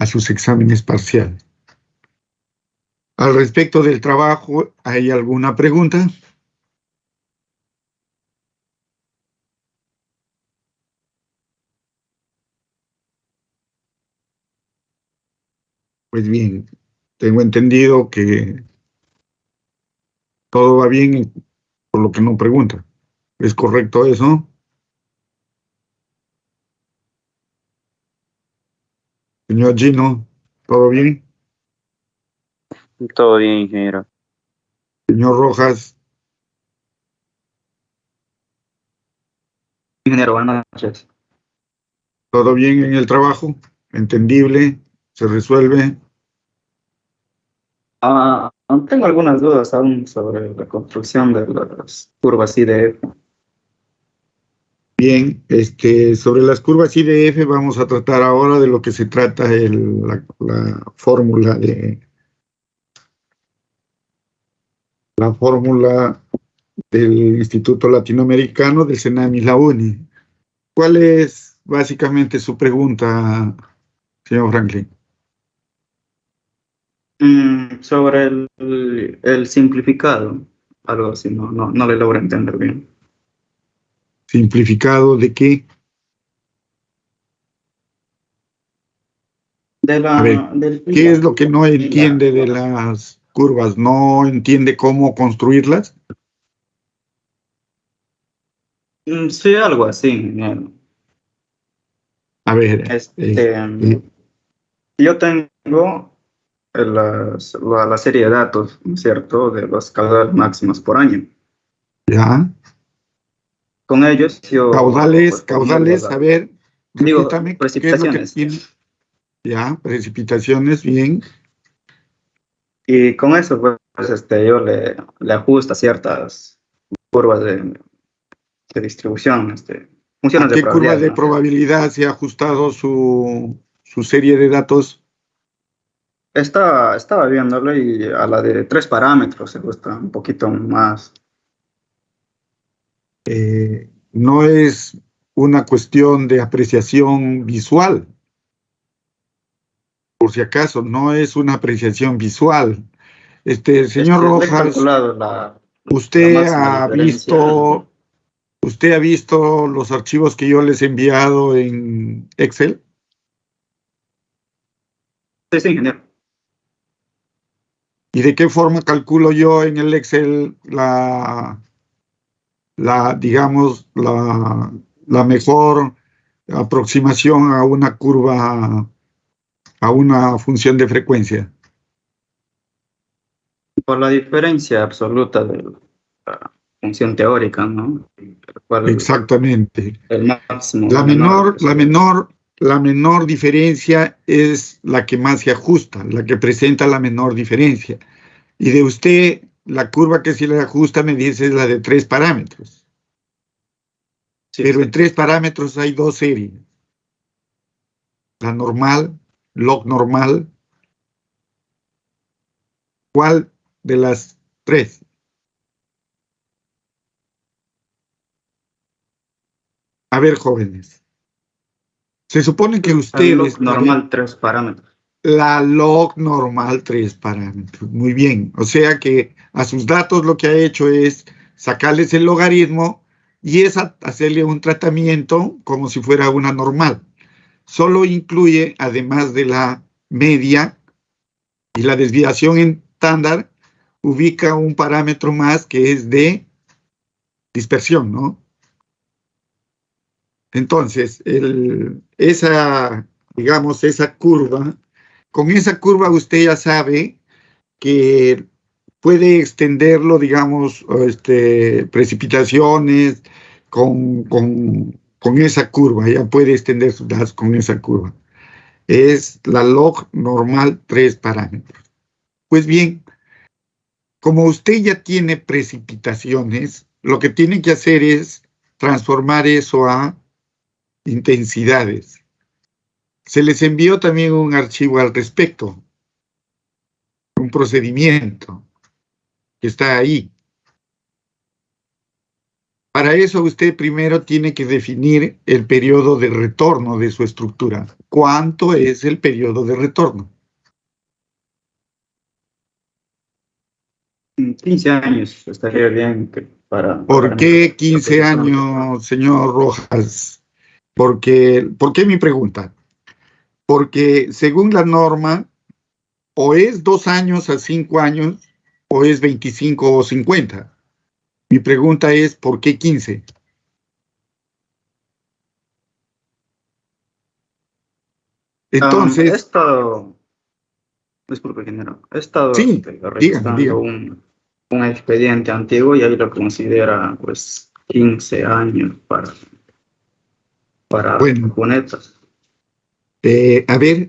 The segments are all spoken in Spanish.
a sus exámenes parciales. Al respecto del trabajo, ¿hay alguna pregunta? Pues bien, tengo entendido que todo va bien por lo que no pregunta. ¿Es correcto eso? Señor Gino, ¿todo bien? Todo bien, ingeniero. Señor Rojas, Ingeniero, buenas noches. ¿todo bien en el trabajo? ¿Entendible? ¿Se resuelve? Aún tengo algunas dudas aún sobre la construcción de las curvas IDF. Bien, sobre las curvas IDF vamos a tratar ahora de lo que se trata la fórmula del Instituto Latinoamericano del CENAM y la UNI. ¿Cuál es básicamente su pregunta, señor Franklin? Sobre el simplificado, algo así, no le logro entender bien. ¿Simplificado de qué? A ver, ¿qué es lo que no entiende de las curvas? ¿No entiende cómo construirlas? Sí, algo así, ingeniero. A ver, Yo tengo la serie de datos, ¿no es cierto?, de los caudales máximos por año. ya. Con ellos yo pues, Caudales, a ver, digo, repítame, ¿qué es lo que precipitaciones. tiene? Ya, precipitaciones, bien. Y con eso, pues, yo le ajusto a ciertas curvas de distribución, ¿A funciones de qué curva probabilidad, de ¿no? probabilidad se ha ajustado su serie de datos? Estaba viéndolo y a la de 3 parámetros se gusta un poquito más. No es una cuestión de apreciación visual, por si acaso, no es una apreciación visual. Señor Le he Rojas, calculado la ¿usted máxima ha diferencia. visto los archivos que yo les he enviado en Excel? Sí, sí, ingeniero. ¿Y de qué forma calculo yo en el Excel digamos, la mejor aproximación a una curva, a una función de frecuencia? Por la diferencia absoluta de la función teórica, ¿no? El cual Exactamente. el máximo La menor menor, es la menor, la menor diferencia es la que más se ajusta, la que presenta la menor diferencia. Y de usted, la curva que se le ajusta, me dice, es la de 3 parámetros. sí, Pero en exacto. 3 parámetros hay dos series. La normal, log normal. ¿Cuál de las tres? A ver, jóvenes. Se supone que El log ustedes, a ver, normal, 3 parámetros. la log normal 3 parámetros. Muy bien. O sea que a sus datos lo que ha hecho es sacarles el logaritmo y es hacerle un tratamiento como si fuera una normal. Solo incluye, además de la media y la desviación estándar, ubica un parámetro más que es de dispersión, ¿no? Entonces, digamos, esa curva, con esa curva usted ya sabe que puede extenderlo, digamos, precipitaciones con esa curva, ya puede extender sus datos con esa curva. Es la log normal 3 parámetros. Pues bien, como usted ya tiene precipitaciones, lo que tiene que hacer es transformar eso a intensidades. Se les envió también un archivo al respecto, un procedimiento que está ahí. Para eso usted primero tiene que definir el periodo de retorno de su estructura. ¿Cuánto es el periodo de retorno? 15 años estaría bien ¿Por para mi qué 15 profesión. años, señor Rojas? ¿Por qué mi pregunta? Porque según la norma, o es 2 años a 5 años, o es 25 o 50. Mi pregunta es, ¿por qué 15? He Entonces, estado, disculpe, ingeniero, he estado sí, dígame, revisando dígame. un expediente antiguo y ahí lo considera pues 15 años para Bueno, cunetas. a ver.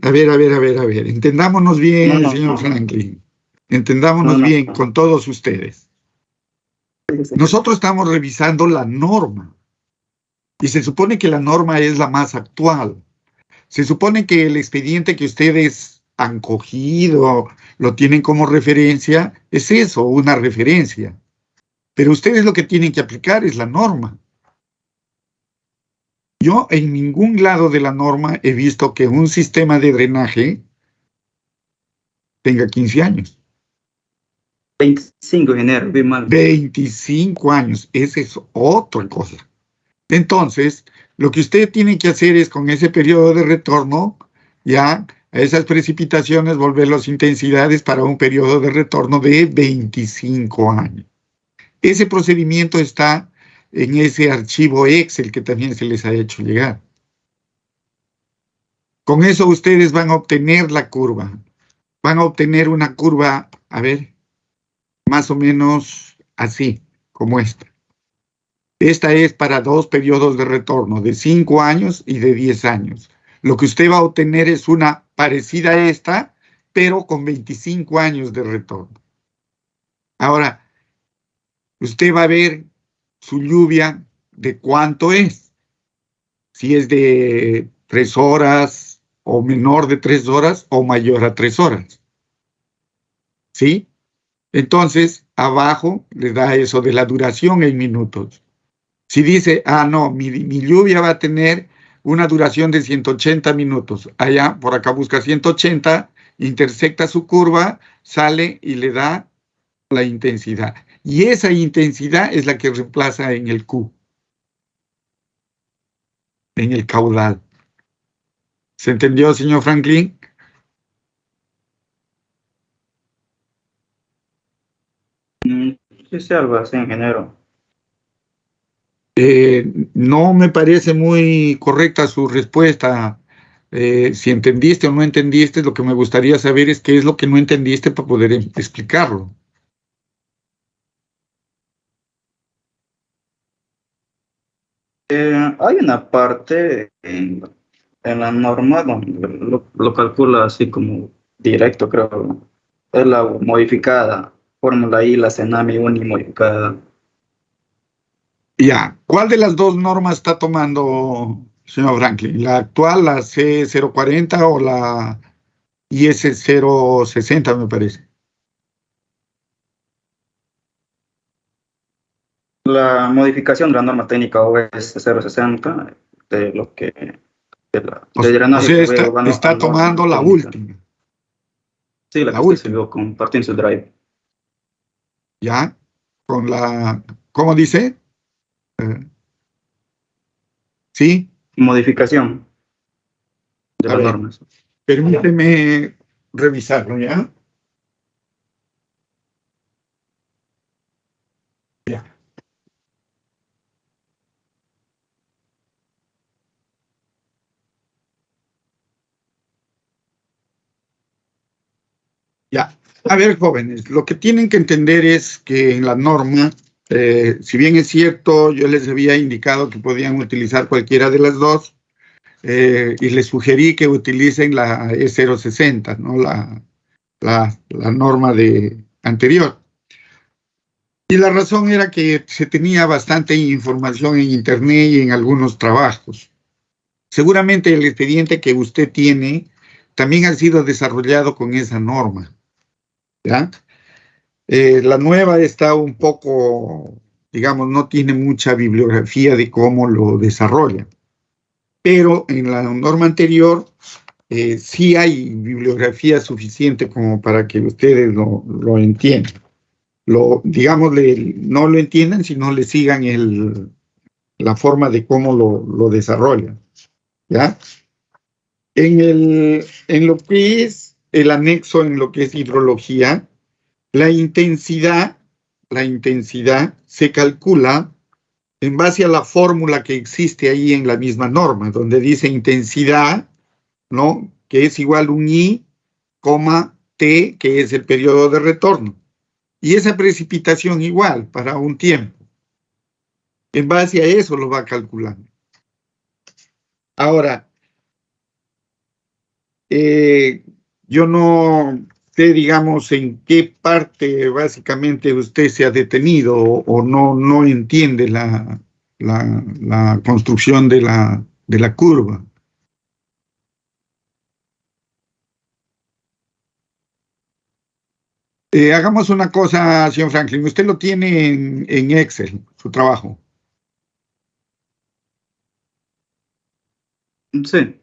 Entendámonos No, bien, no, señor no, Franklin. no, Entendámonos no. bien con todos ustedes. Sí, sí. Nosotros estamos revisando la norma y se supone que la norma es la más actual. Se supone que el expediente que ustedes han cogido, lo tienen como referencia, es eso, una referencia. Pero ustedes lo que tienen que aplicar es la norma. Yo en ningún lado de la norma he visto que un sistema de drenaje tenga 15 años. 25 de enero, vi mal. 25 años, esa es otra cosa. Entonces, lo que usted tiene que hacer es con ese periodo de retorno, ya a esas precipitaciones, volver las intensidades para un periodo de retorno de 25 años. Ese procedimiento está en ese archivo Excel que también se les ha hecho llegar. Con eso ustedes van a obtener la curva. Van a obtener una curva, a ver, más o menos así, como esta. Esta es para dos periodos de retorno, de 5 años y de 10 años. Lo que usted va a obtener es una parecida a esta, pero con 25 años de retorno. Ahora, usted va a ver su lluvia de cuánto es. Si es de 3 horas o menor de 3 horas o mayor a 3 horas. ¿Sí? Entonces, abajo le da eso de la duración en minutos. Si dice, no, mi lluvia va a tener una duración de 180 minutos, allá, por acá busca 180, intersecta su curva, sale y le da la intensidad. Y esa intensidad es la que reemplaza en el Q, en el caudal. ¿Se entendió, señor Franklin? Sí, sí, algo así, ingeniero. No me parece muy correcta su respuesta. Si entendiste o no entendiste, lo que me gustaría saber es qué es lo que no entendiste para poder explicarlo. Hay una parte en la norma donde lo calcula así como directo, creo. Es la modificada, fórmula I, la Cenami uni modificada. Ya, ¿cuál de las dos normas está tomando, señor Franklin? ¿La actual, la C040 o la IS060, me parece? La modificación de la norma técnica OS 060, de lo que, O, de o drenaje sea, que fue a está tomando norma la técnica. última, Sí, la la que usted última, subió compartió en su drive. ¿ya? Con la, ¿cómo dice? Eh, sí, Modificación de a las ver, normas. permíteme revisarlo, ¿ya? Ya. Ya. A ver, jóvenes, lo que tienen que entender es que en la norma, si bien es cierto, yo les había indicado que podían utilizar cualquiera de las dos, y les sugerí que utilicen la E060, ¿no? La norma anterior. Y la razón era que se tenía bastante información en Internet y en algunos trabajos. Seguramente el expediente que usted tiene también ha sido desarrollado con esa norma, ¿ya? La nueva está un poco digamos, no tiene mucha bibliografía de cómo lo desarrolla. Pero en la norma anterior sí hay bibliografía suficiente como para que ustedes lo entiendan. Digamos, no lo entiendan, sino le sigan la forma de cómo lo desarrollan. ¿Ya? En lo que es el anexo, en lo que es hidrología, la intensidad se calcula en base a la fórmula que existe ahí en la misma norma, donde dice intensidad, ¿no? Que es igual a un I, T, que es el periodo de retorno. Y esa precipitación igual para un tiempo. En base a eso lo va calculando. Ahora, yo no sé, digamos, en qué parte básicamente usted se ha detenido o no entiende la construcción de la curva. Hagamos una cosa, señor Franklin. Usted lo tiene en Excel, su trabajo. Sí.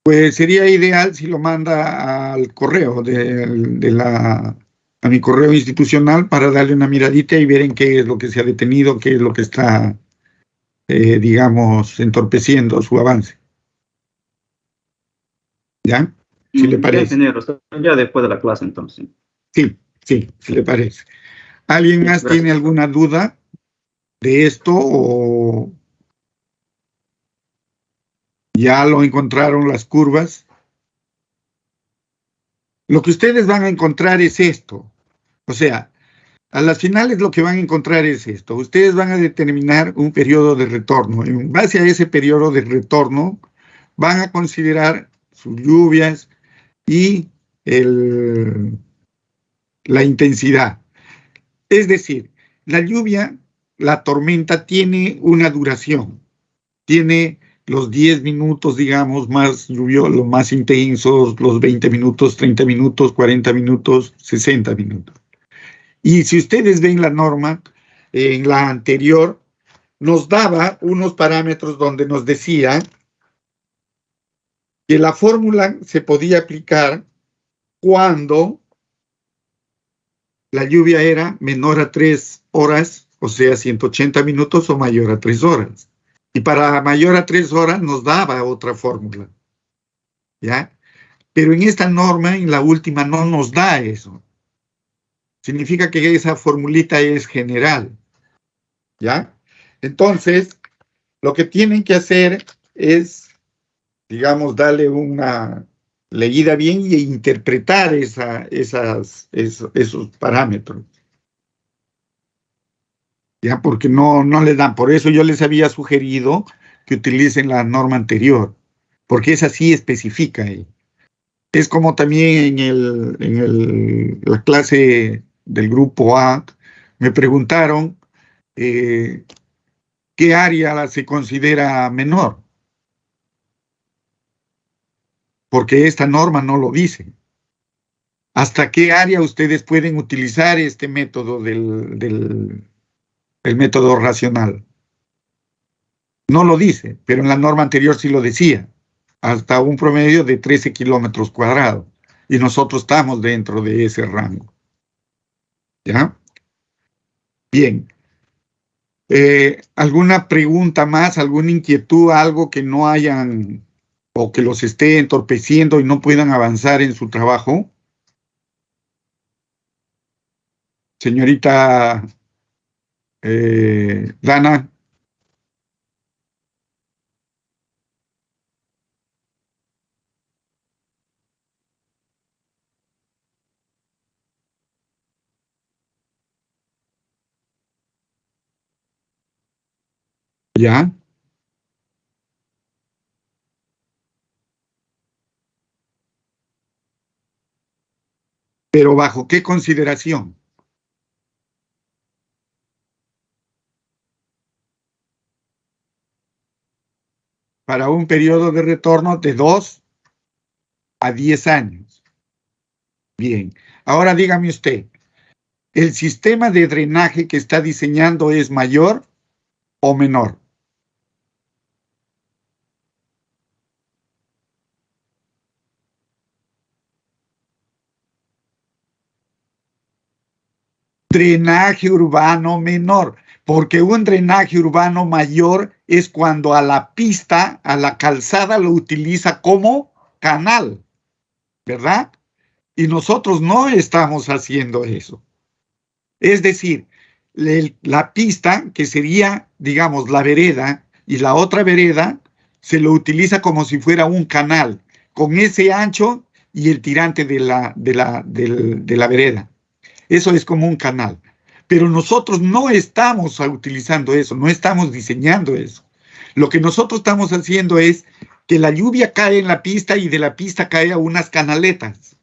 Pues sería ideal si lo manda al correo a mi correo institucional para darle una miradita y ver en qué es lo que se ha detenido, qué es lo que está, digamos, entorpeciendo su avance. ¿Ya? Si le Ya, parece. ingeniero, ya después de la clase entonces. Sí, sí, si le parece. ¿Alguien Ya, más tiene gracias. alguna duda de esto o ya lo encontraron las curvas? Lo que ustedes van a encontrar es esto. O sea, a las finales lo que van a encontrar es esto. Ustedes van a determinar un periodo de retorno. En base a ese periodo de retorno, van a considerar sus lluvias y la intensidad. Es decir, la lluvia, la tormenta tiene una duración. Tiene los 10 minutos, digamos, más lluviosos, los más intensos, los 20 minutos, 30 minutos, 40 minutos, 60 minutos. Y si ustedes ven la norma, en la anterior, nos daba unos parámetros donde nos decía que la fórmula se podía aplicar cuando la lluvia era menor a 3 horas, o sea, 180 minutos o mayor a 3 horas. Y para mayor a 3 horas nos daba otra fórmula, ¿ya? Pero en esta norma, en la última, no nos da eso. Significa que esa formulita es general, ¿ya? Entonces, lo que tienen que hacer es, digamos, darle una leída bien y interpretar esos parámetros, ¿ya? Porque no les dan. Por eso yo les había sugerido que utilicen la norma anterior, porque esa sí especifica ahí. Es como también la clase del grupo A, me preguntaron qué área se considera menor, porque esta norma no lo dice. ¿Hasta qué área ustedes pueden utilizar este método el método racional? No lo dice, pero en la norma anterior sí lo decía, hasta un promedio de 13 kilómetros cuadrados, y nosotros estamos dentro de ese rango. ¿Ya? Bien. ¿Alguna pregunta más, alguna inquietud, algo que no hayan o que los esté entorpeciendo y no puedan avanzar en su trabajo? Señorita Dana, ¿ya? Pero ¿bajo qué consideración? Para un periodo de retorno de 2 a 10 años. Bien. Ahora dígame usted, ¿el sistema de drenaje que está diseñando es mayor o menor? Drenaje urbano menor, porque un drenaje urbano mayor es cuando a la pista, a la calzada lo utiliza como canal, ¿verdad? Y nosotros no estamos haciendo eso. Es decir, la pista, que sería, digamos, la vereda, y la otra vereda, se lo utiliza como si fuera un canal, con ese ancho y el tirante de la vereda. Eso es como un canal. Pero nosotros no estamos utilizando eso, no estamos diseñando eso. Lo que nosotros estamos haciendo es que la lluvia cae en la pista y de la pista cae a unas canaletas.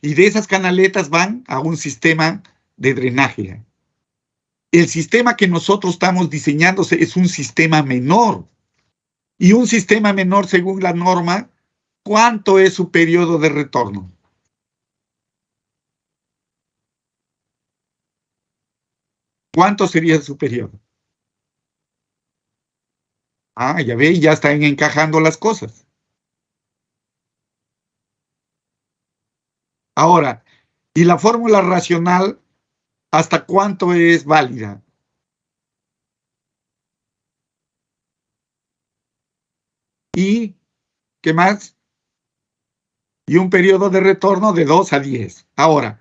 Y de esas canaletas van a un sistema de drenaje. El sistema que nosotros estamos diseñando es un sistema menor. Y un sistema menor, según la norma, ¿cuánto es su periodo de retorno? ¿Cuánto sería su periodo? Ah, ya ve, ya están encajando las cosas. Ahora, ¿y la fórmula racional hasta cuánto es válida? ¿Y qué más? Y un periodo de retorno de 2 a 10. Ahora,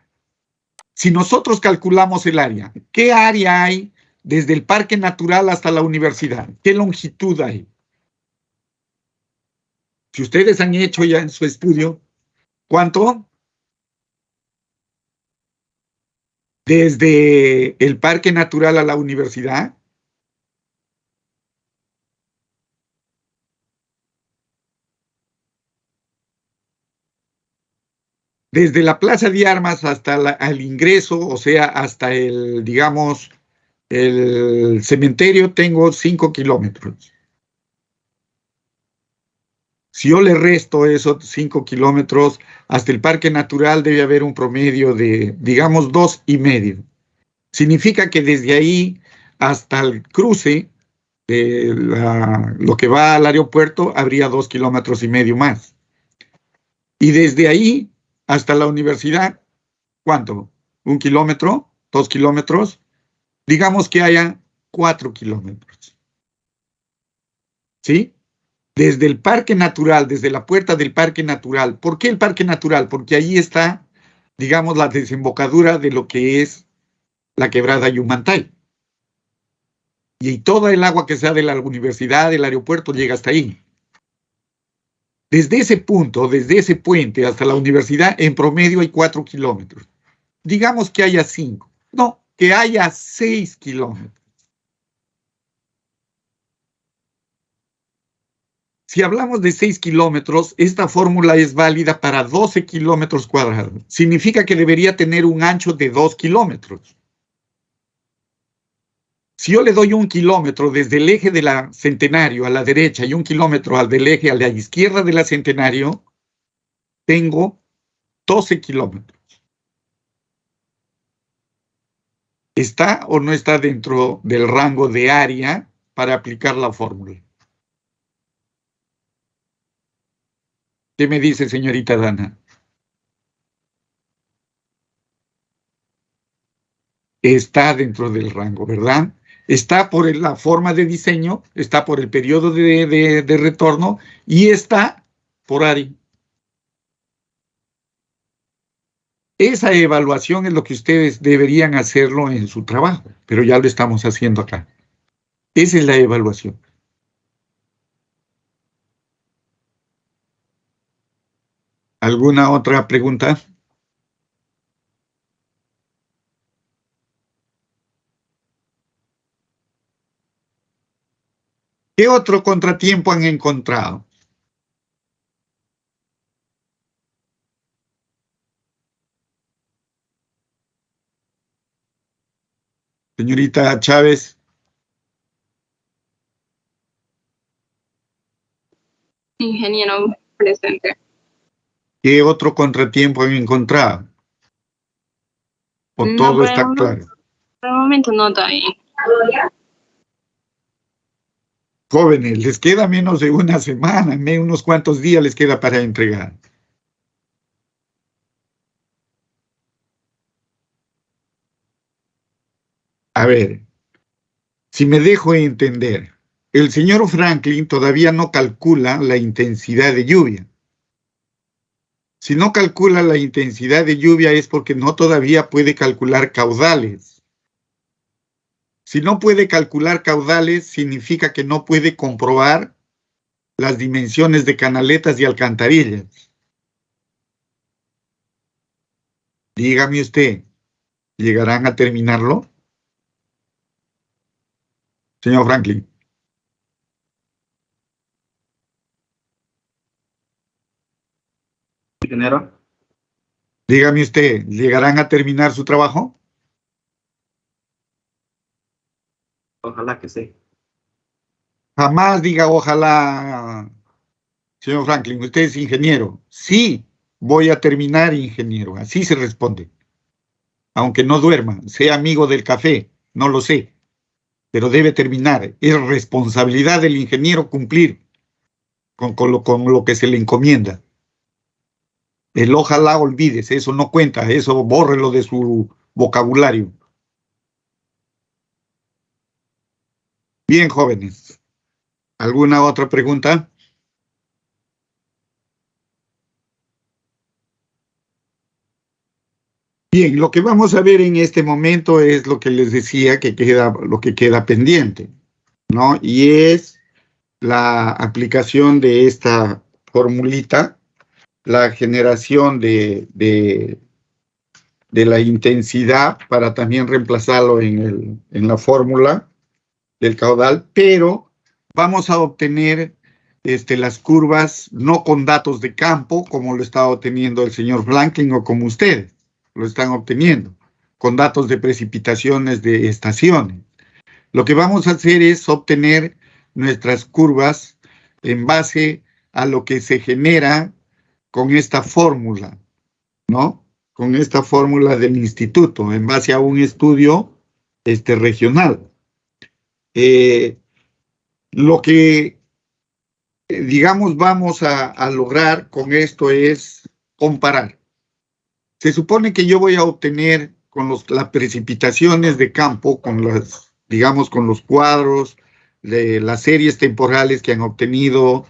si nosotros calculamos el área, ¿qué área hay desde el parque natural hasta la universidad? ¿Qué longitud hay? Si ustedes han hecho ya en su estudio, ¿cuánto? Desde el parque natural a la universidad, desde la plaza de armas hasta el ingreso, o sea, hasta el, digamos, el cementerio, tengo 5 kilómetros. Si yo le resto esos 5 kilómetros, hasta el parque natural debe haber un promedio de, digamos, 2,5. Significa que desde ahí hasta el cruce de lo que va al aeropuerto habría 2,5 kilómetros más. Y desde ahí hasta la universidad, ¿cuánto? ¿1 kilómetro? ¿2 kilómetros? Digamos que haya 4 kilómetros. ¿Sí? Desde el parque natural, desde la puerta del parque natural. ¿Por qué el parque natural? Porque ahí está, digamos, la desembocadura de lo que es la quebrada Yumantay. Y toda el agua que sea de la universidad, del aeropuerto, llega hasta ahí. Desde ese punto, desde ese puente hasta la universidad, en promedio hay 4 kilómetros. Digamos que haya 5. No, que haya 6 kilómetros. Si hablamos de 6 kilómetros, esta fórmula es válida para 12 kilómetros cuadrados. Significa que debería tener un ancho de 2 kilómetros. Si yo le doy 1 kilómetro desde el eje de la Centenario a la derecha y 1 kilómetro al del eje a la izquierda de la Centenario, tengo 12 kilómetros. ¿Está o no está dentro del rango de área para aplicar la fórmula? ¿Qué me dice, señorita Dana? Está dentro del rango, ¿verdad? Está por la forma de diseño, está por el periodo de retorno y está por área. Esa evaluación es lo que ustedes deberían hacerlo en su trabajo, pero ya lo estamos haciendo acá. Esa es la evaluación. ¿Alguna otra pregunta? ¿Qué otro contratiempo han encontrado? Señorita Chávez, Ingeniero presente. ¿qué otro contratiempo han encontrado? ¿O No, todo por está el claro? Por el momento no todavía. Jóvenes, les queda menos de una semana, unos cuantos días les queda para entregar. A ver, si me dejo entender, el señor Franklin todavía no calcula la intensidad de lluvia. Si no calcula la intensidad de lluvia es porque no todavía puede calcular caudales. Si no puede calcular caudales, significa que no puede comprobar las dimensiones de canaletas y alcantarillas. Dígame usted, ¿llegarán a terminarlo? Señor Franklin. Ingeniero, Dígame usted, ¿llegarán a terminar su trabajo? ojalá que sí. Jamás diga ojalá, señor Franklin, usted es ingeniero. Sí, voy a terminar, ingeniero. Así se responde. Aunque no duerma, sea amigo del café, no lo sé, pero debe terminar. Es responsabilidad del ingeniero cumplir con lo que se le encomienda. El ojalá olvídese, eso no cuenta, eso bórrelo de su vocabulario. Bien, jóvenes. ¿Alguna otra pregunta? Bien, lo que vamos a ver en este momento es lo que les decía que queda, lo que queda pendiente, ¿no? Y es la aplicación de esta formulita, la generación de la intensidad para también reemplazarlo en la fórmula del caudal, pero vamos a obtener las curvas no con datos de campo, como lo está obteniendo el señor Franklin o como ustedes lo están obteniendo, con datos de precipitaciones de estaciones. Lo que vamos a hacer es obtener nuestras curvas en base a lo que se genera con esta fórmula, ¿no? Con esta fórmula del instituto, en base a un estudio regional. Lo que, digamos, vamos a lograr con esto es comparar. Se supone que yo voy a obtener con las precipitaciones de campo, con las, digamos, con los cuadros de las series temporales que han obtenido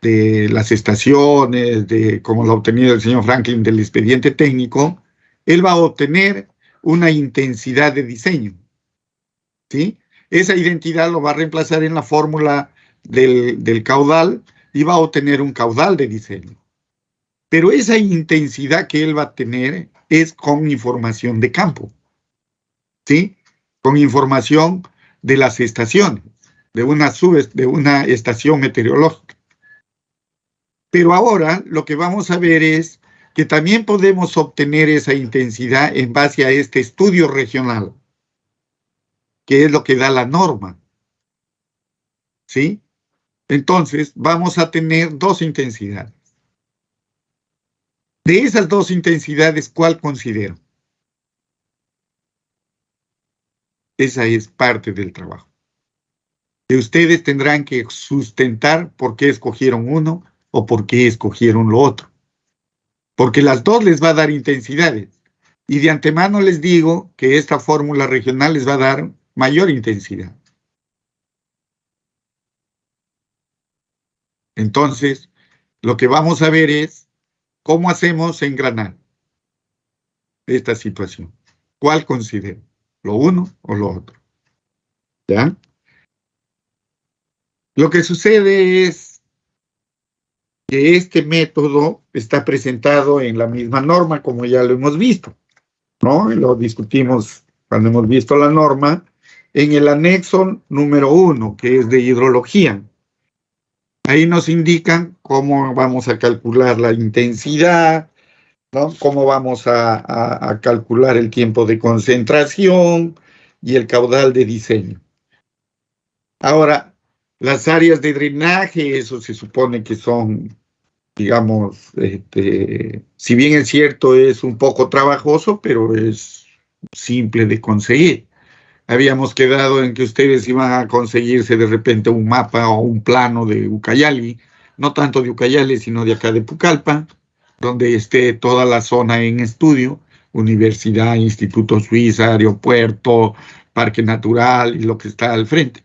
de las estaciones, de como lo ha obtenido el señor Franklin del expediente técnico, él va a obtener una intensidad de diseño, ¿sí? Esa identidad lo va a reemplazar en la fórmula del caudal y va a obtener un caudal de diseño. Pero esa intensidad que él va a tener es con información de campo, ¿sí? Con información de las estaciones, de una estación meteorológica. Pero ahora lo que vamos a ver es que también podemos obtener esa intensidad en base a este estudio regional, que es lo que da la norma, ¿sí? Entonces vamos a tener dos intensidades. De esas dos intensidades, ¿cuál considero? Esa es parte del trabajo. Que ustedes tendrán que sustentar por qué escogieron uno o por qué escogieron lo otro. Porque las dos les va a dar intensidades. Y de antemano les digo que esta fórmula regional les va a dar mayor intensidad. Entonces, lo que vamos a ver es cómo hacemos engranar esta situación. ¿Cuál considero? ¿Lo uno o lo otro? ¿Ya? Lo que sucede es que este método está presentado en la misma norma, como ya lo hemos visto, ¿no? Y lo discutimos cuando hemos visto la norma, en el anexo número 1, que es de hidrología. Ahí nos indican cómo vamos a calcular la intensidad, ¿no? Cómo vamos a calcular el tiempo de concentración y el caudal de diseño. Ahora, las áreas de drenaje, eso se supone que son, digamos, si bien es cierto, es un poco trabajoso, pero es simple de conseguir. Habíamos quedado en que ustedes iban a conseguirse de repente un mapa o un plano de Ucayali, no tanto de Ucayali, sino de acá de Pucallpa, donde esté toda la zona en estudio, universidad, instituto suiza, aeropuerto, parque natural y lo que está al frente,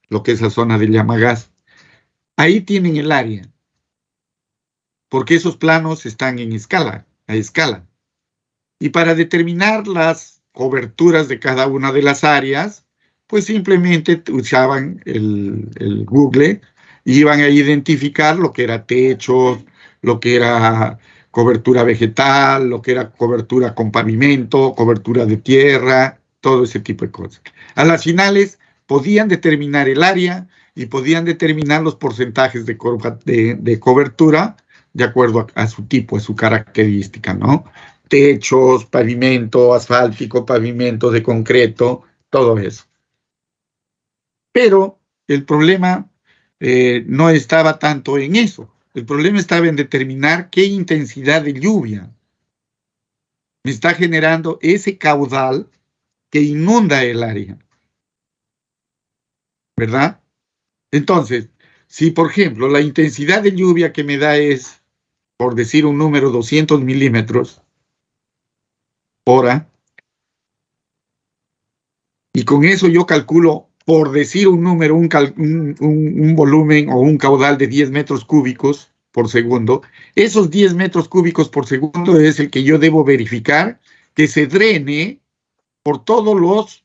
lo que es la zona de Llamagas. Ahí tienen el área, porque esos planos están en escala, a escala. Y para determinar las coberturas de cada una de las áreas, pues simplemente usaban el Google y iban a identificar lo que era techo, lo que era cobertura vegetal, lo que era cobertura con pavimento, cobertura de tierra, todo ese tipo de cosas. A las finales podían determinar el área y podían determinar los porcentajes de cobertura de acuerdo a su tipo, a su característica, ¿no? Techos, pavimento asfáltico, pavimento de concreto, todo eso. Pero el problema no estaba tanto en eso. El problema estaba en determinar qué intensidad de lluvia me está generando ese caudal que inunda el área. ¿Verdad? Entonces, si por ejemplo la intensidad de lluvia que me da es, por decir un número, 200 milímetros hora, y con eso yo calculo, por decir un número, un volumen o un caudal de 10 metros cúbicos por segundo, esos 10 metros cúbicos por segundo es el que yo debo verificar que se drene por todos los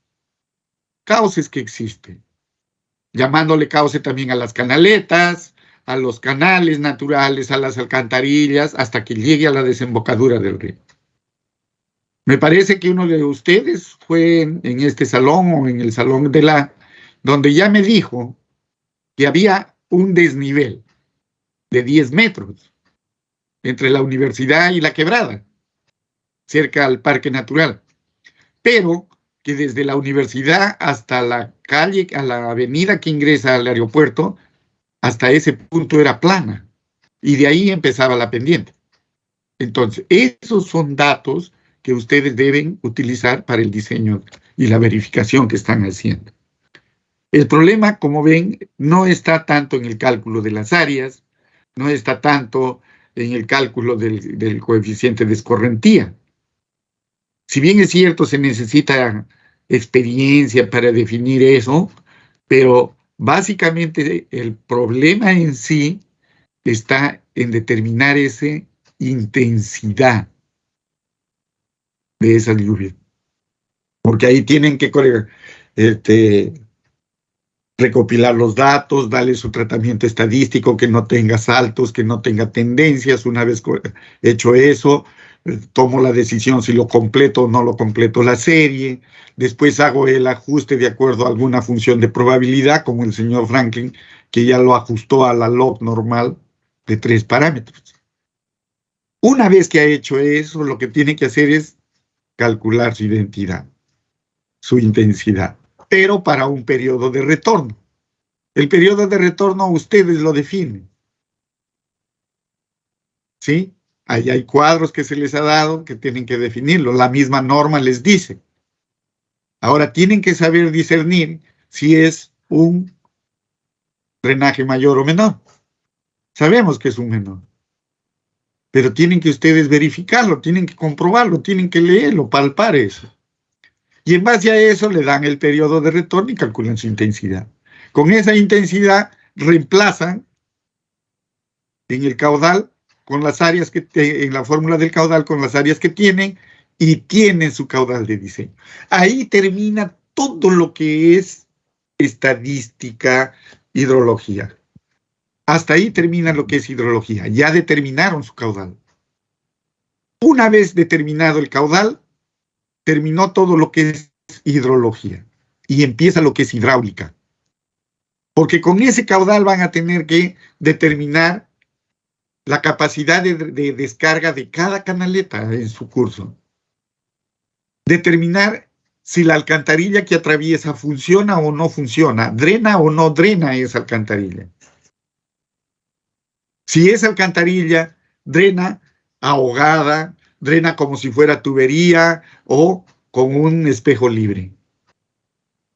cauces que existen, llamándole cauce también a las canaletas, a los canales naturales, a las alcantarillas, hasta que llegue a la desembocadura del río. Me parece que uno de ustedes fue en este salón o en el salón donde ya me dijo que había un desnivel de 10 metros entre la universidad y la quebrada, cerca al parque natural, pero que desde la universidad hasta la calle, a la avenida que ingresa al aeropuerto, hasta ese punto era plana, y de ahí empezaba la pendiente. Entonces, esos son datos que ustedes deben utilizar para el diseño y la verificación que están haciendo. El problema, como ven, no está tanto en el cálculo de las áreas, no está tanto en el cálculo del coeficiente de escorrentía. Si bien es cierto, se necesita experiencia para definir eso, pero básicamente el problema en sí está en determinar esa intensidad de esas lluvias. Porque ahí tienen que recopilar los datos, darle su tratamiento estadístico, que no tenga saltos, que no tenga tendencias. Una vez hecho eso, tomo la decisión si lo completo o no lo completo la serie. Después hago el ajuste de acuerdo a alguna función de probabilidad, como el señor Franklin, que ya lo ajustó a la log normal de 3 parámetros. Una vez que ha hecho eso, lo que tiene que hacer es calcular su identidad, su intensidad, pero para un periodo de retorno. El periodo de retorno ustedes lo definen. ¿Sí? Ahí hay cuadros que se les ha dado que tienen que definirlo. La misma norma les dice. Ahora tienen que saber discernir si es un drenaje mayor o menor. Sabemos que es un menor. Pero tienen que ustedes verificarlo, tienen que comprobarlo, tienen que leerlo, palpar eso. Y en base a eso le dan el periodo de retorno y calculan su intensidad. Con esa intensidad reemplazan en el caudal con las áreas en la fórmula del caudal con las áreas que tienen y tienen su caudal de diseño. Ahí termina todo lo que es estadística, hidrología. Hasta ahí termina lo que es hidrología. Ya determinaron su caudal. Una vez determinado el caudal, terminó todo lo que es hidrología y empieza lo que es hidráulica. Porque con ese caudal van a tener que determinar la capacidad de descarga de cada canaleta en su curso. Determinar si la alcantarilla que atraviesa funciona o no funciona, drena o no drena esa alcantarilla. Si esa alcantarilla drena ahogada, drena como si fuera tubería o con un espejo libre.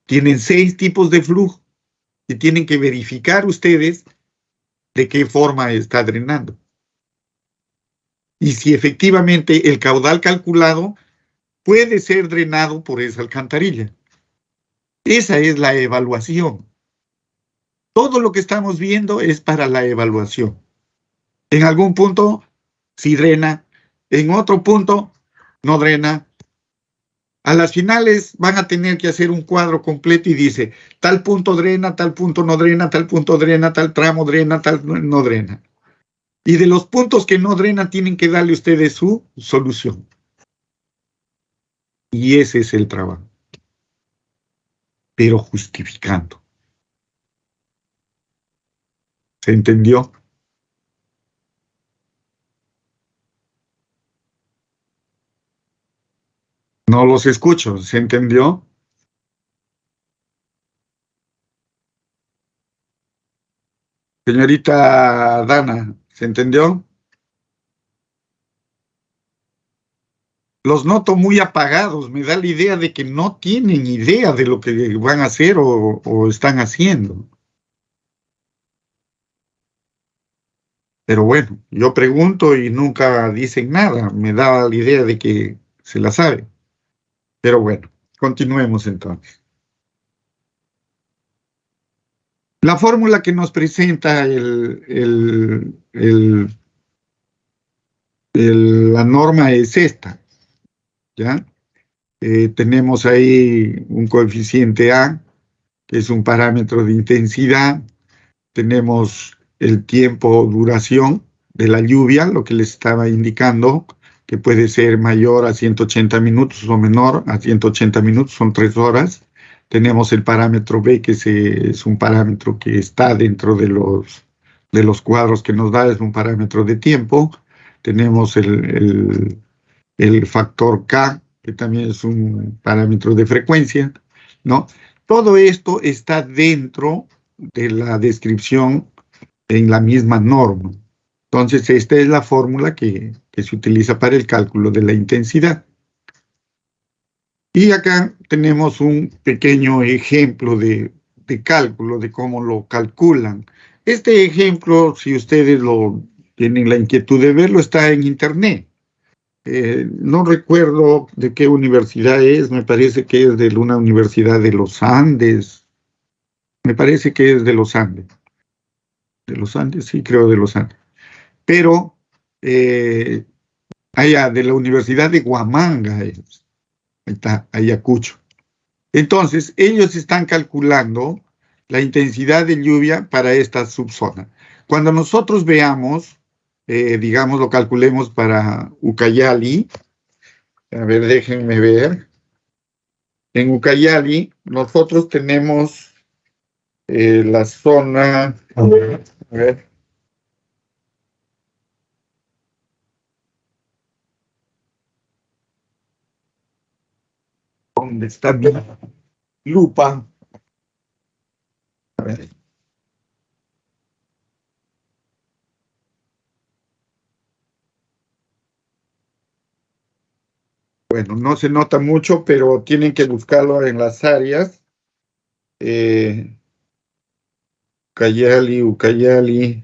Tienen 6 tipos de flujo y tienen que verificar ustedes de qué forma está drenando. Y si efectivamente el caudal calculado puede ser drenado por esa alcantarilla. Esa es la evaluación. Todo lo que estamos viendo es para la evaluación. En algún punto sí drena, en otro punto no drena. A las finales van a tener que hacer un cuadro completo y dice, tal punto drena, tal punto no drena, tal punto drena, tal tramo drena, tal no drena. Y de los puntos que no drenan tienen que darle ustedes su solución. Y ese es el trabajo. Pero justificando. ¿Se entendió? No los escucho, ¿se entendió? Señorita Dana, ¿se entendió? Los noto muy apagados, me da la idea de que no tienen idea de lo que van a hacer o están haciendo. Pero bueno, yo pregunto y nunca dicen nada, me da la idea de que se la sabe. Pero bueno, continuemos entonces. La fórmula que nos presenta la norma es esta, ¿ya? Tenemos ahí un coeficiente A, que es un parámetro de intensidad. Tenemos el tiempo duración de la lluvia, lo que les estaba indicando, que puede ser mayor a 180 minutos o menor a 180 minutos, son 3 horas. Tenemos el parámetro B, que es un parámetro que está dentro de los cuadros que nos da, es un parámetro de tiempo. Tenemos el factor K, que también es un parámetro de frecuencia, ¿no? Todo esto está dentro de la descripción en la misma norma. Entonces, esta es la fórmula que se utiliza para el cálculo de la intensidad. Y acá tenemos un pequeño ejemplo de cálculo, de cómo lo calculan. Este ejemplo, si ustedes tienen la inquietud de verlo, está en internet. No recuerdo de qué universidad es, me parece que es de una universidad de los Andes. Me parece que es de los Andes. De los Andes, sí, creo de los Andes. Pero allá de la Universidad de Huamanga, ahí está, Ayacucho. Entonces, ellos están calculando la intensidad de lluvia para esta subzona. Cuando nosotros veamos, digamos, lo calculemos para Ucayali, a ver, déjenme ver. En Ucayali, nosotros tenemos la zona, a ver, ¿dónde está mi lupa? A ver. Bueno, no se nota mucho, pero tienen que buscarlo en las áreas. Ucayali.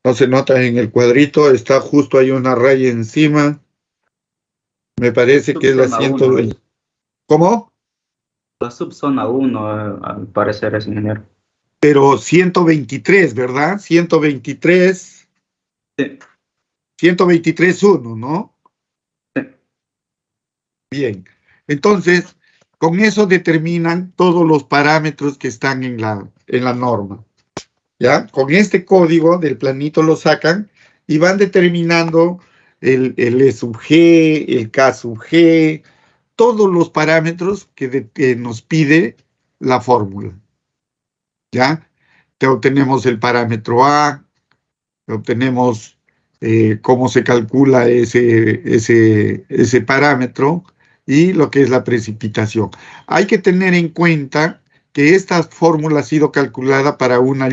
No se nota en el cuadrito, está justo ahí una raya encima. Me parece que es la Subzona 120. uno. ¿Cómo? La subzona 1, al parecer es ingeniero. Pero 123, ¿verdad? 123. Sí. 123.1, ¿no? Sí. Bien. Entonces, con eso determinan todos los parámetros que están en la norma. ¿Ya? Con este código del planito lo sacan y van determinando el E sub G, el K sub G, todos los parámetros que nos pide la fórmula. ¿Ya? Te obtenemos el parámetro A, obtenemos cómo se calcula ese parámetro y lo que es la precipitación. Hay que tener en cuenta que esta fórmula ha sido calculada para una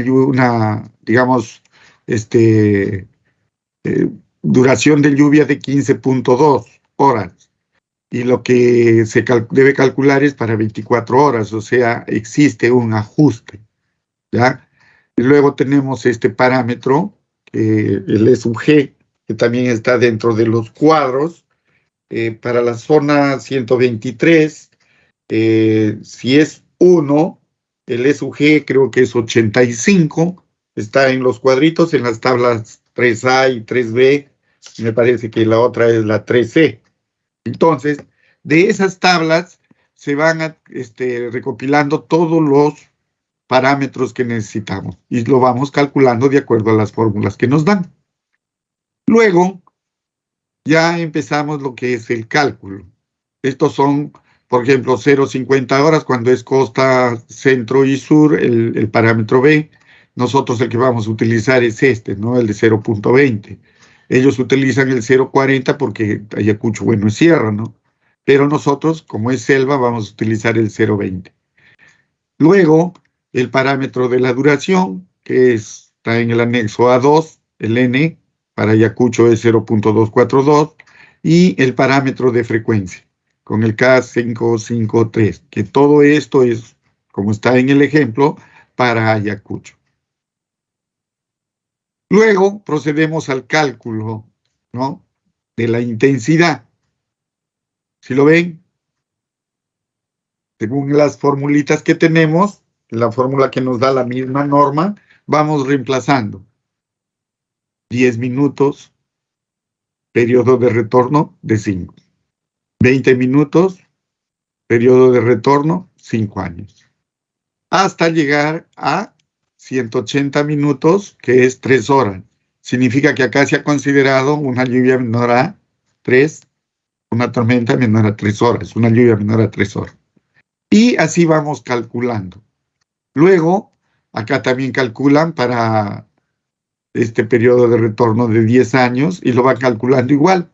digamos, duración de lluvia de 15.2 horas. Y lo que se debe calcular es para 24 horas, o sea, existe un ajuste, ¿ya? Y luego tenemos este parámetro, el SUG, que también está dentro de los cuadros, para la zona 123, si es 1, el SUG creo que es 85, está en los cuadritos, en las tablas 3A y 3B, me parece que la otra es la 3C. Entonces, de esas tablas se van recopilando todos los parámetros que necesitamos y lo vamos calculando de acuerdo a las fórmulas que nos dan. Luego, ya empezamos lo que es el cálculo. Estos son, por ejemplo, 0,50 horas cuando es costa, centro y sur, el parámetro B. Nosotros el que vamos a utilizar es este, ¿no? El de 0,20. Ellos utilizan el 0,40 porque Ayacucho, bueno, es sierra, ¿no? Pero nosotros, como es selva, vamos a utilizar el 0,20. Luego, el parámetro de la duración, que está en el anexo A2, el N, para Ayacucho es 0.242, y el parámetro de frecuencia, con el K553, que todo esto es, como está en el ejemplo, para Ayacucho. Luego procedemos al cálculo, ¿no?, de la intensidad. Si lo ven, según las formulitas que tenemos, la fórmula que nos da la misma norma, vamos reemplazando. 10 minutos, periodo de retorno de 5. 20 minutos, periodo de retorno, 5 años. Hasta llegar a 180 minutos, que es 3 horas. Significa que acá se ha considerado una lluvia menor a 3, una tormenta menor a 3 horas, una lluvia menor a 3 horas. Y así vamos calculando. Luego, acá también calculan para este periodo de retorno de 10 años y lo va calculando igual,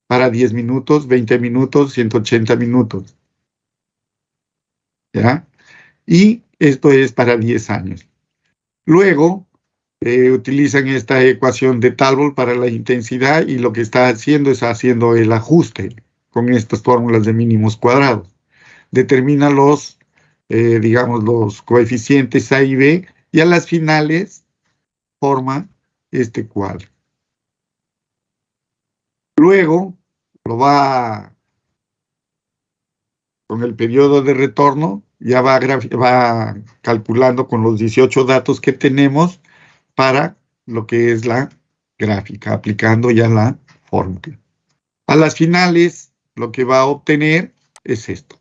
para 10 minutos, 20 minutos, 180 minutos. ¿Ya? Y esto es para 10 años. Luego, utilizan esta ecuación de Talbot para la intensidad y lo que está haciendo es haciendo el ajuste con estas fórmulas de mínimos cuadrados. Determina los, digamos, los coeficientes A y B y a las finales forma este cuadro. Luego lo va con el periodo de retorno, ya va calculando con los 18 datos que tenemos para lo que es la gráfica, aplicando ya la fórmula. A las finales, lo que va a obtener es esto,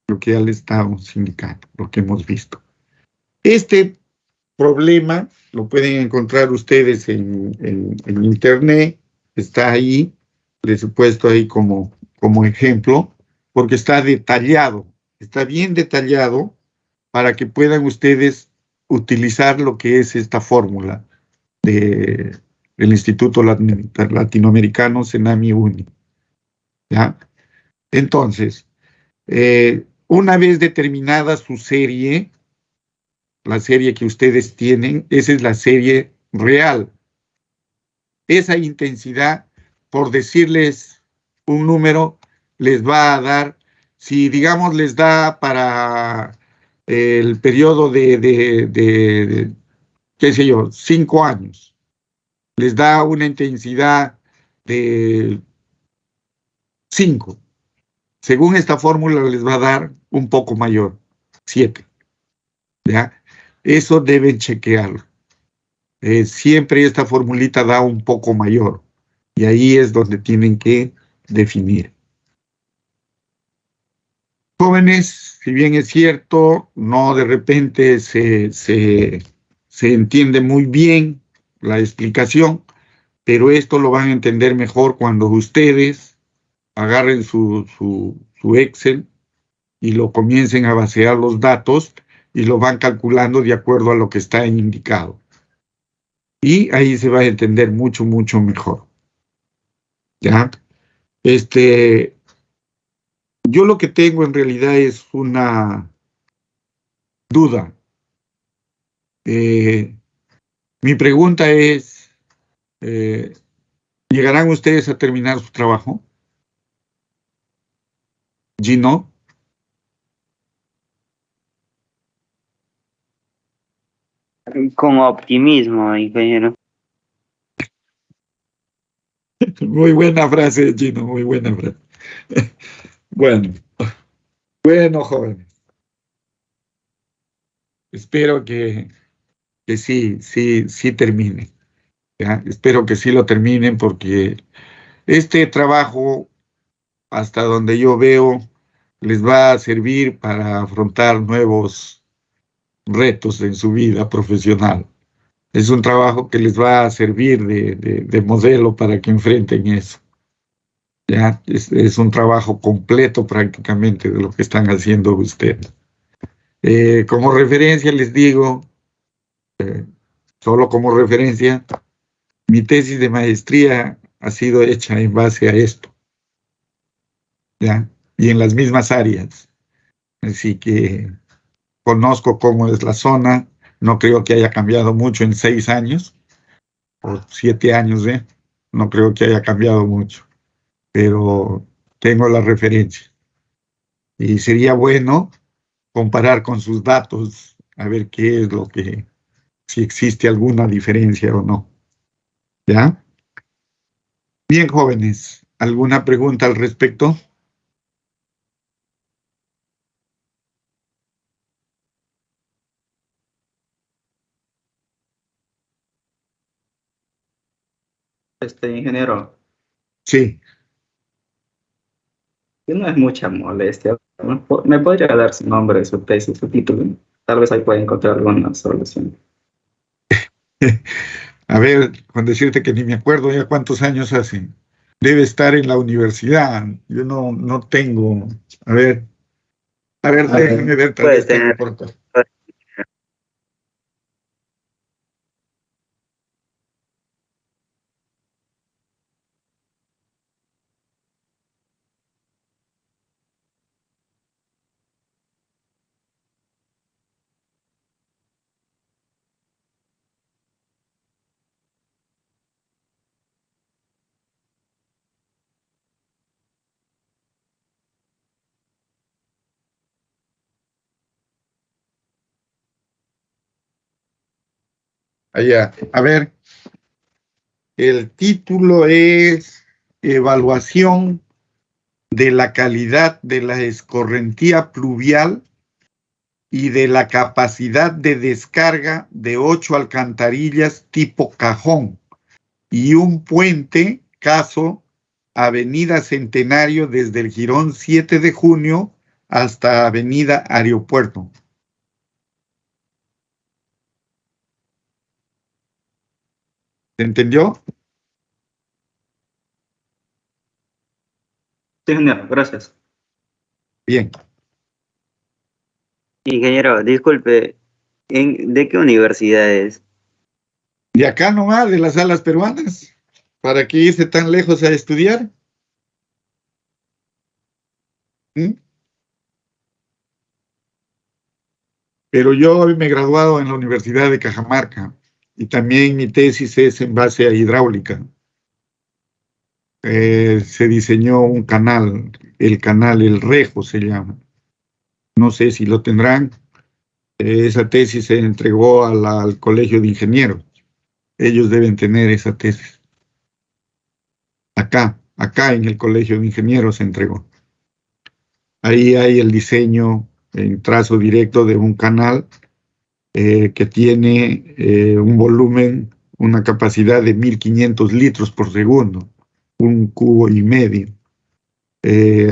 lo que ya le estamos indicando, lo que hemos visto. Este problema lo pueden encontrar ustedes en internet, está ahí, les he puesto ahí como ejemplo, porque está detallado, está bien detallado para que puedan ustedes utilizar lo que es esta fórmula del Instituto Latinoamericano Senami Uni. ¿Ya? Entonces, una vez determinada su serie, la serie que ustedes tienen, esa es la serie real. Esa intensidad, por decirles un número, les va a dar, si digamos les da para el periodo de qué sé yo, 5 años, les da una intensidad de 5. Según esta fórmula les va a dar un poco mayor, 7. ¿Ya? Eso deben chequearlo. Siempre esta formulita da un poco mayor y ahí es donde tienen que definir. Jóvenes, si bien es cierto, no de repente se entiende muy bien la explicación, pero esto lo van a entender mejor cuando ustedes agarren su Excel y lo comiencen a vaciar los datos y lo van calculando de acuerdo a lo que está indicado. Y ahí se va a entender mucho, mucho mejor. ¿Ya? Yo lo que tengo en realidad es una duda. Mi pregunta es, ¿Llegarán ustedes a terminar su trabajo? Gino. Con optimismo, ingeniero. Muy buena frase, Gino, muy buena frase. Bueno, bueno, jóvenes. Espero que sí termine. ¿Ya? Espero que sí lo terminen porque este trabajo, hasta donde yo veo, les va a servir para afrontar nuevos retos en su vida profesional. Es un trabajo que les va a servir de modelo para que enfrenten eso. Ya, es un trabajo completo prácticamente de lo que están haciendo ustedes. Como referencia les digo, solo como referencia, mi tesis de maestría ha sido hecha en base a esto, ¿ya? Y en las mismas áreas. Así que conozco cómo es la zona, no creo que haya cambiado mucho en 6 años o 7 años, ¿eh? No creo que haya cambiado mucho, pero tengo la referencia. Y sería bueno comparar con sus datos, a ver qué es lo que, si existe alguna diferencia o no. ¿Ya? Bien, jóvenes, ¿alguna pregunta al respecto? Ingeniero, Sí. que no es mucha molestia. ¿Me podría dar su nombre, su tesis, su título? Tal vez ahí pueda encontrar alguna solución. A ver, con decirte que ni me acuerdo ya cuántos años hace. Debe estar en la universidad. Yo no tengo. A ver, déjame ver, tal Puede vez tengo tener. por acá. Allá. A ver, el título es Evaluación de la calidad de la escorrentía pluvial y de la capacidad de descarga de 8 alcantarillas tipo cajón y un puente, caso Avenida Centenario desde el Jirón 7 de Junio hasta Avenida Aeropuerto. ¿Se entendió? Sí, ingeniero, gracias. Bien. Ingeniero, disculpe, ¿de qué universidad es? De acá nomás, de las salas peruanas. ¿Para qué irse tan lejos a estudiar? ¿Mm? Pero yo me he graduado en la Universidad de Cajamarca y también mi tesis es en base a hidráulica. Se diseñó un canal, el canal El Rejo se llama. No sé si lo tendrán. Esa tesis se entregó al Colegio de Ingenieros. Ellos deben tener esa tesis. Acá en el Colegio de Ingenieros se entregó. Ahí hay el diseño en trazo directo de un canal que tiene un volumen, una capacidad de 1500 litros por segundo, 1,5 cubos.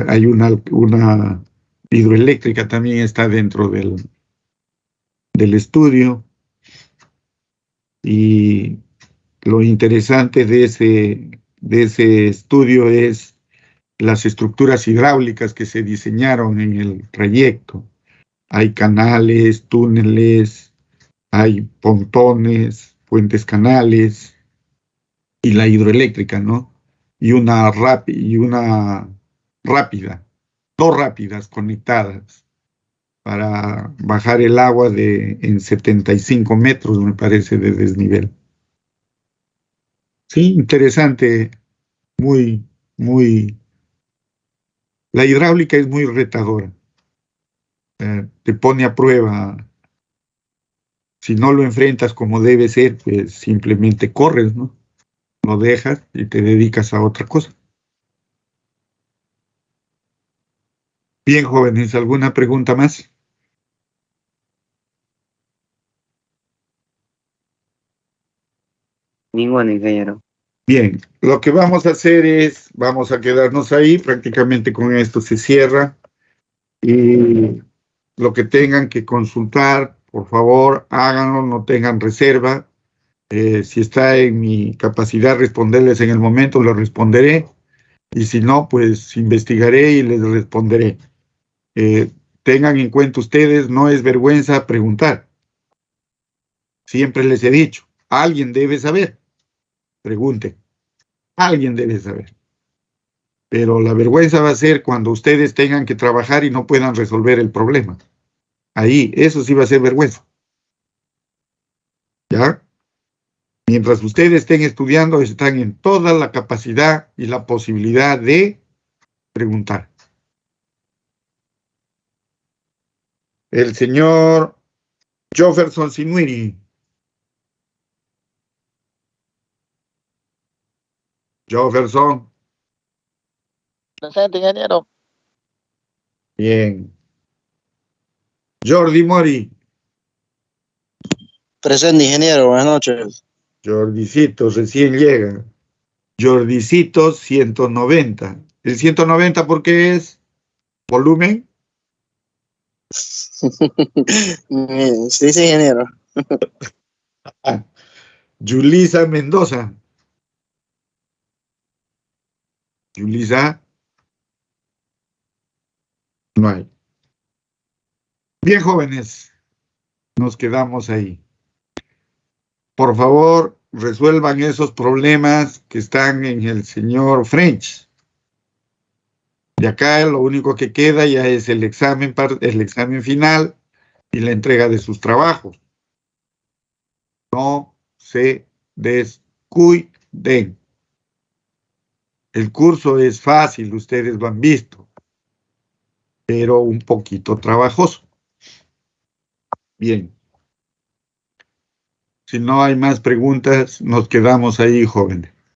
Hay una hidroeléctrica también está dentro del estudio y lo interesante de ese estudio es las estructuras hidráulicas que se diseñaron en el trayecto. Hay canales, túneles, hay pontones, puentes canales y la hidroeléctrica, ¿no? Y una rápida, dos rápidas conectadas para bajar el agua en 75 metros, me parece, de desnivel. Sí, interesante, muy, muy... La hidráulica es muy retadora. Te pone a prueba. Si no lo enfrentas como debe ser, pues simplemente corres, ¿no? Lo dejas y te dedicas a otra cosa. Bien, jóvenes, ¿alguna pregunta más? Ningún ingeniero. Bien, lo que vamos a hacer es, vamos a quedarnos ahí, prácticamente con esto se cierra, y lo que tengan que consultar, por favor, háganlo, no tengan reserva. Si está en mi capacidad responderles en el momento, les responderé, y si no, pues investigaré y les responderé. Tengan en cuenta ustedes, no es vergüenza preguntar. Siempre les he dicho, alguien debe saber, pregunten, alguien debe saber. Pero la vergüenza va a ser cuando ustedes tengan que trabajar y no puedan resolver el problema. Ahí, eso sí va a ser vergüenza. ¿Ya? Mientras ustedes estén estudiando, están en toda la capacidad y la posibilidad de preguntar. El señor Jefferson Sinuiri. Jefferson. Presente, ingeniero. Bien. Jordi Mori. Presente, ingeniero. Buenas noches. Jordicito, recién llega. Jordicito 190. ¿El 190 por qué es? ¿Volumen? Sí, sí, ingeniero. Yulisa Mendoza. Yulisa. No hay. Bien, jóvenes. Nos quedamos ahí. Por favor, resuelvan esos problemas que están en el señor French. De acá lo único que queda ya es el examen final y la entrega de sus trabajos. No se descuiden. El curso es fácil, ustedes lo han visto, pero un poquito trabajoso. Bien. Si no hay más preguntas, nos quedamos ahí, jóvenes.